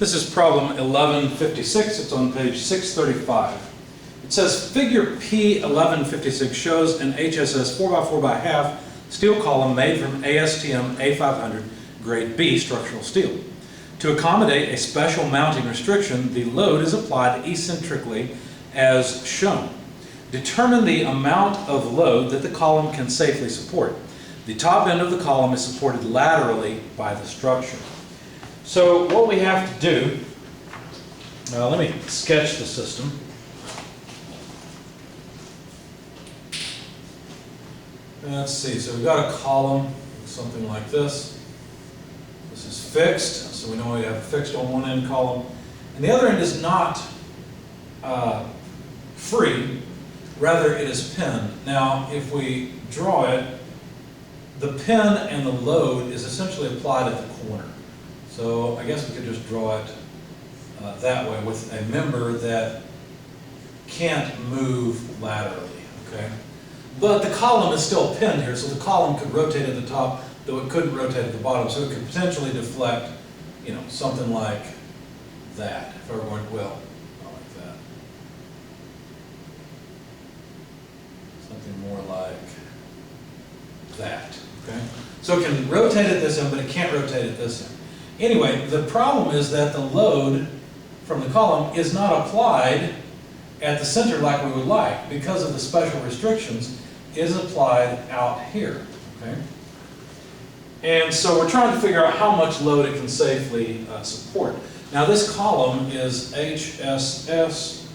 This is problem 1156. It's on page 635. It says figure P1156 shows an HSS 4x4x1/2 steel column made from ASTM A500 grade B structural steel. To accommodate a special mounting restriction, the load is applied eccentrically as shown. Determine the amount of load that the column can safely support. The top end of the column is supported laterally by the structure. So what we have to do, let me sketch the system. Let's see, so we've got a column, something like this. This is fixed, so we know we have a fixed on one end column. And the other end is not free, rather it is pinned. Now, if we draw it, the pin and the load is essentially applied at the corner. So I guess we could just draw it that way with a member that can't move laterally, okay? But the column is still pinned here, so the column could rotate at the top, though it couldn't rotate at the bottom, so it could potentially deflect, you know, something like that, if everyone will, not like that. Something more like that, okay? So it can rotate at this end, but it can't rotate at this end. Anyway, the problem is that the load from the column is not applied at the center like we would like. Because of the special restrictions, it is applied out here, okay? And so we're trying to figure out how much load it can safely support. Now this column is HSS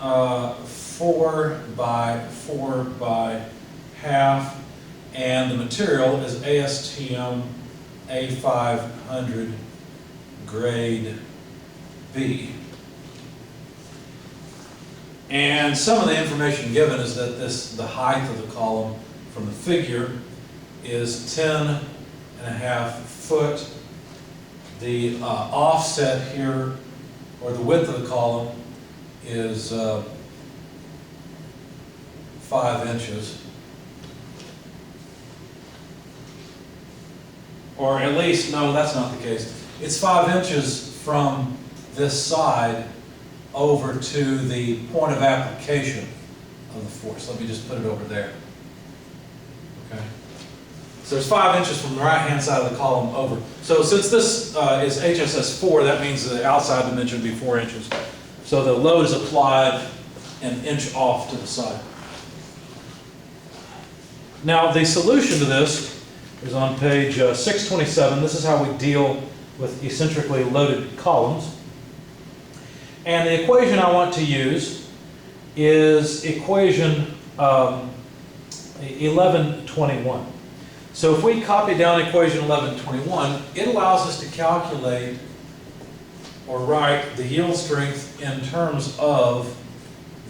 4x4x1/2, and the material is ASTM A500 grade B. And some of the information given is that the height of the column from the figure is 10.5 foot. The offset here, or the width of the column, is 5 inches. Or at least, no, that's not the case. It's 5 inches from this side over to the point of application of the force. Let me just put it over there. Okay. So there's 5 inches from the right-hand side of the column over. So since this is HSS 4, that means the outside dimension would be 4 inches. So the load is applied an inch off to the side. Now the solution to this is on page 627. This is how we deal with eccentrically loaded columns. And the equation I want to use is equation 1121. So if we copy down equation 1121, it allows us to calculate or write the yield strength in terms of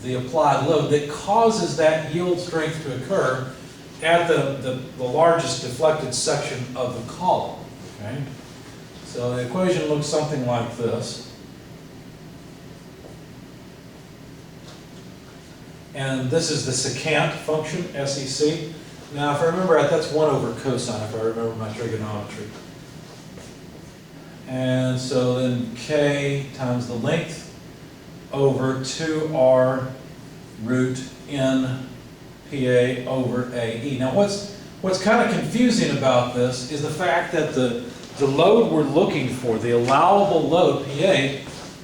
the applied load that causes that yield strength to occur at the largest deflected section of the column. Okay? So the equation looks something like this. And this is the secant function, SEC. Now, if I remember right, that's 1 over cosine, if I remember my trigonometry. And so then K times the length over 2R root N PA over AE. Now, what's kind of confusing about this is the fact that the load we're looking for, the allowable load, PA,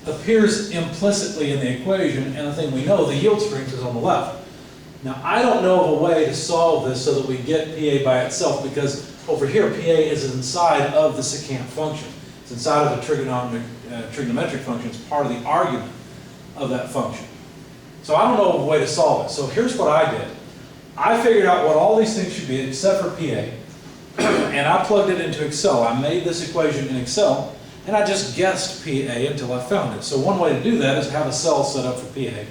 appears implicitly in the equation, and the thing we know, the yield strength is on the left. Now, I don't know of a way to solve this so that we get PA by itself, because over here, PA is inside of the secant function. It's inside of the trigonometric function. It's part of the argument of that function. So I don't know of a way to solve it. So here's what I did. I figured out what all these things should be except for PA, and I plugged it into Excel. I made this equation in Excel, and I just guessed PA until I found it. So one way to do that is have a cell set up for PA.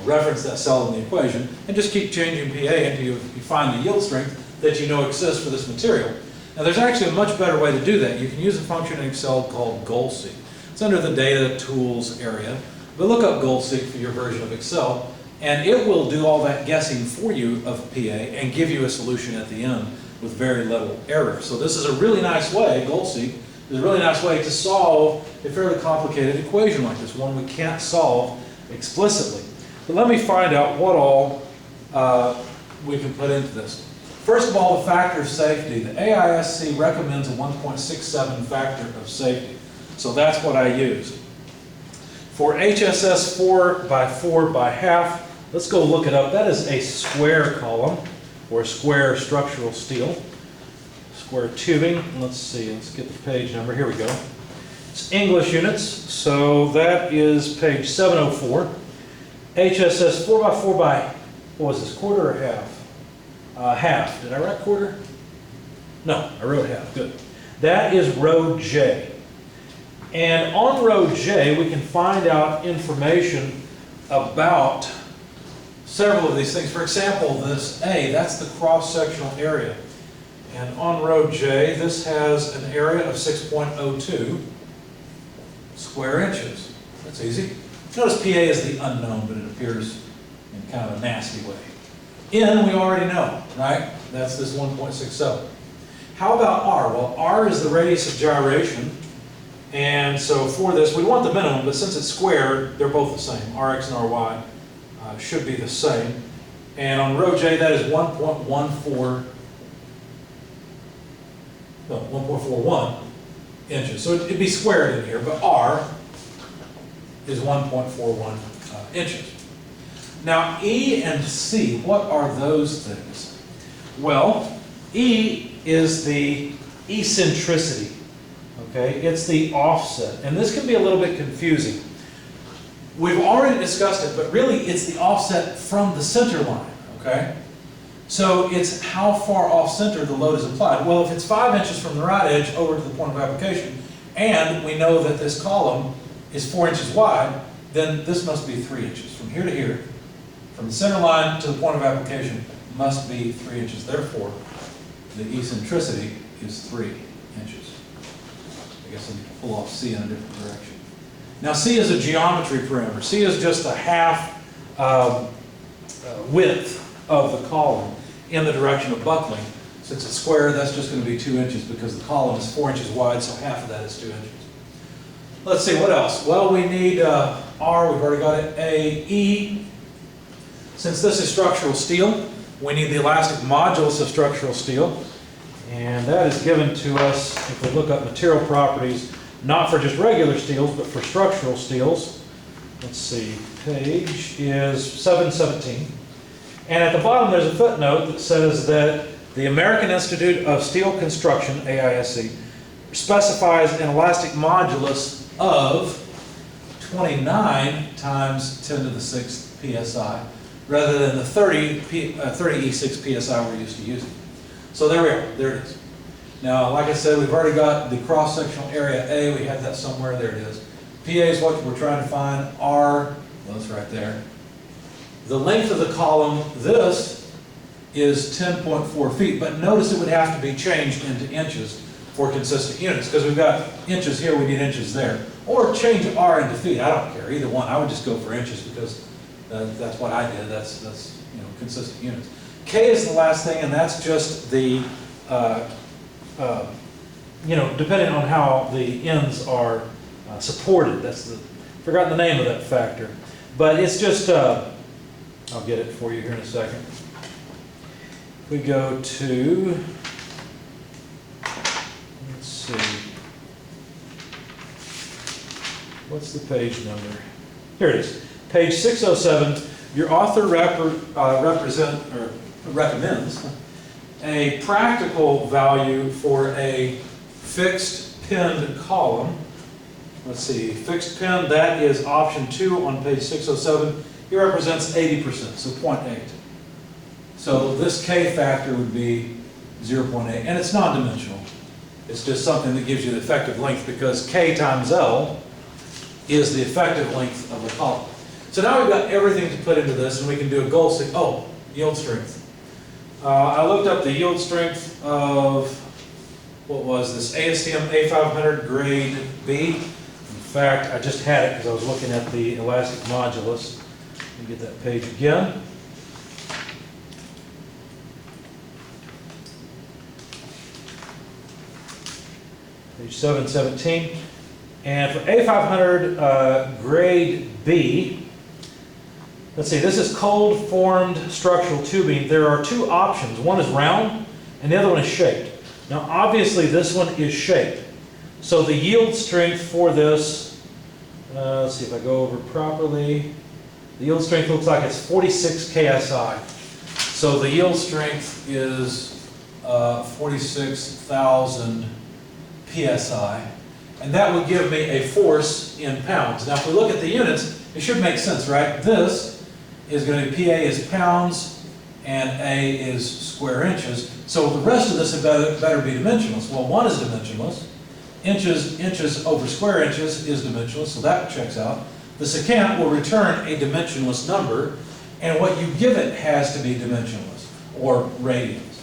Reference that cell in the equation, and just keep changing PA until you find the yield strength that you know exists for this material. Now there's actually a much better way to do that. You can use a function in Excel called goal-seek. It's under the data tools area, but look up goal-seek for your version of Excel, and it will do all that guessing for you of PA and give you a solution at the end with very little error. So this is a really nice way, goal-seek, is a really nice way to solve a fairly complicated equation like this, one we can't solve explicitly. But let me find out what all we can put into this. First of all, the factor of safety. The AISC recommends a 1.67 factor of safety. So that's what I used. For HSS 4 by 4 by half, let's go look it up. That is a square column, or square structural steel. Square tubing. Let's see, let's get the page number. Here we go. It's English units, so that is page 704. HSS 4 by 4 by, what was this, quarter or half? Half. Did I write quarter? No, I wrote half. Good. That is row J. And on row J, we can find out information about several of these things. For example, this A, that's the cross-sectional area. And on row J, this has an area of 6.02 square inches. That's easy. Notice PA is the unknown, but it appears in kind of a nasty way. N, we already know, right? That's this 1.67. How about R? Well, R is the radius of gyration. And so for this, we want the minimum, but since it's squared, they're both the same. Rx and Ry should be the same. And on row J, that is 1.41 inches. So it'd be squared in here, but R is 1.41 inches. Now, E and C, what are those things? Well, E is the eccentricity. Okay, it's the offset, and this can be a little bit confusing. We've already discussed it, but really it's the offset from the center line, okay? So it's how far off center the load is applied. Well, if it's 5 inches from the right edge over to the point of application, and we know that this column is 4 inches wide, then this must be 3 inches. From here to here, from the center line to the point of application must be 3 inches. Therefore, the eccentricity is 3 inches. I guess I need to pull off C in a different direction. Now C is a geometry parameter. C is just a half width of the column in the direction of buckling. Since it's square, that's just going to be 2 inches because the column is 4 inches wide, so half of that is 2 inches. Let's see, what else? Well, we need R, we've already got it, A, E. Since this is structural steel, we need the elastic modulus of structural steel. And that is given to us, if we look up material properties, not for just regular steels, but for structural steels. Let's see, page is 717. And at the bottom there's a footnote that says that the American Institute of Steel Construction, AISC, specifies an elastic modulus of 29 times 10 to the 6th psi, rather than the 30 E6 psi we're used to using. So there we are, there it is. Now, like I said, we've already got the cross-sectional area A, we had that somewhere, there it is. PA is what we're trying to find, R, well, it's right there. The length of the column, this is 10.4 feet, but notice it would have to be changed into inches for consistent units, because we've got inches here, we need inches there. Or change R into feet, I don't care, either one. I would just go for inches because that's what I did, that's consistent units. K is the last thing, and that's just the, depending on how the ends are supported. That's the, forgotten the name of that factor. But it's just, I'll get it for you here in a second. If we go to, let's see, what's the page number? Here it is, page 607. Your author recommends a practical value for a fixed pinned column. Let's see, fixed pin, that is option 2 on page 607. He represents 80%, so 0.8. So this K factor would be 0.8, and it's non-dimensional. It's just something that gives you the effective length, because K times L is the effective length of the column. So now we've got everything to put into this, and we can do a goal stick. Oh, yield strength. I looked up the yield strength of, what was this, ASTM A500 grade B. In fact, I just had it because I was looking at the elastic modulus. Let me get that page again. Page page 717. And for A500 grade B, let's see, this is cold formed structural tubing. There are two options. One is round and the other one is shaped. Now obviously this one is shaped. So the yield strength for this, let's see if I go over properly. The yield strength looks like it's 46 KSI. So the yield strength is 46,000 PSI. And that would give me a force in pounds. Now if we look at the units, it should make sense, right? This is going to be, PA is pounds and A is square inches. So the rest of this had better be dimensionless. Well, one is dimensionless. Inches over square inches is dimensionless, so that checks out. The secant will return a dimensionless number, and what you give it has to be dimensionless, or radians.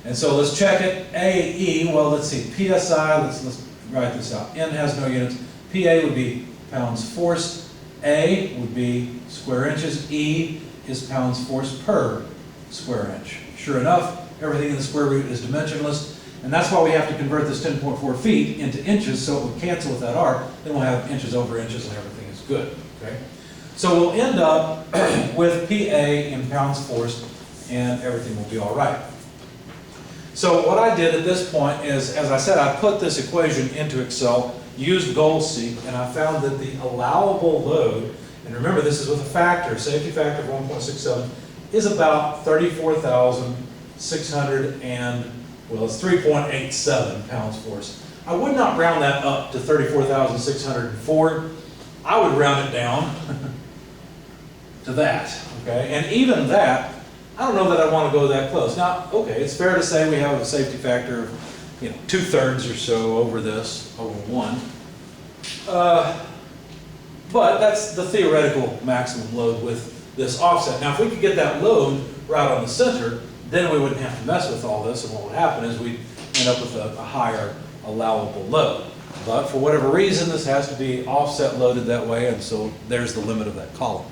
And so let's check it. AE, well, let's see, PSI, let's write this out. N has no units. PA would be pounds force. A would be square inches. E is pounds force per square inch. Sure enough, everything in the square root is dimensionless, and that's why we have to convert this 10.4 feet into inches, so it would cancel with that R. Then we'll have inches over inches and everything is good. Okay? So we'll end up with PA in pounds force, and everything will be all right. So what I did at this point is, as I said, I put this equation into Excel, used GoalSeek, and I found that the allowable load, and remember this is with a factor, safety factor of 1.67, is about 34,600 and, well, it's 3.87 pounds force. I would not round that up to 34,604. I would round it down to that, okay? And even that, I don't know that I want to go that close. Now, okay, it's fair to say we have a safety factor of, 2/3 or so over this, over 1. But that's the theoretical maximum load with this offset. Now, if we could get that load right on the center, then we wouldn't have to mess with all this, and what would happen is we'd end up with a higher allowable load. But for whatever reason, this has to be offset loaded that way, and so there's the limit of that column.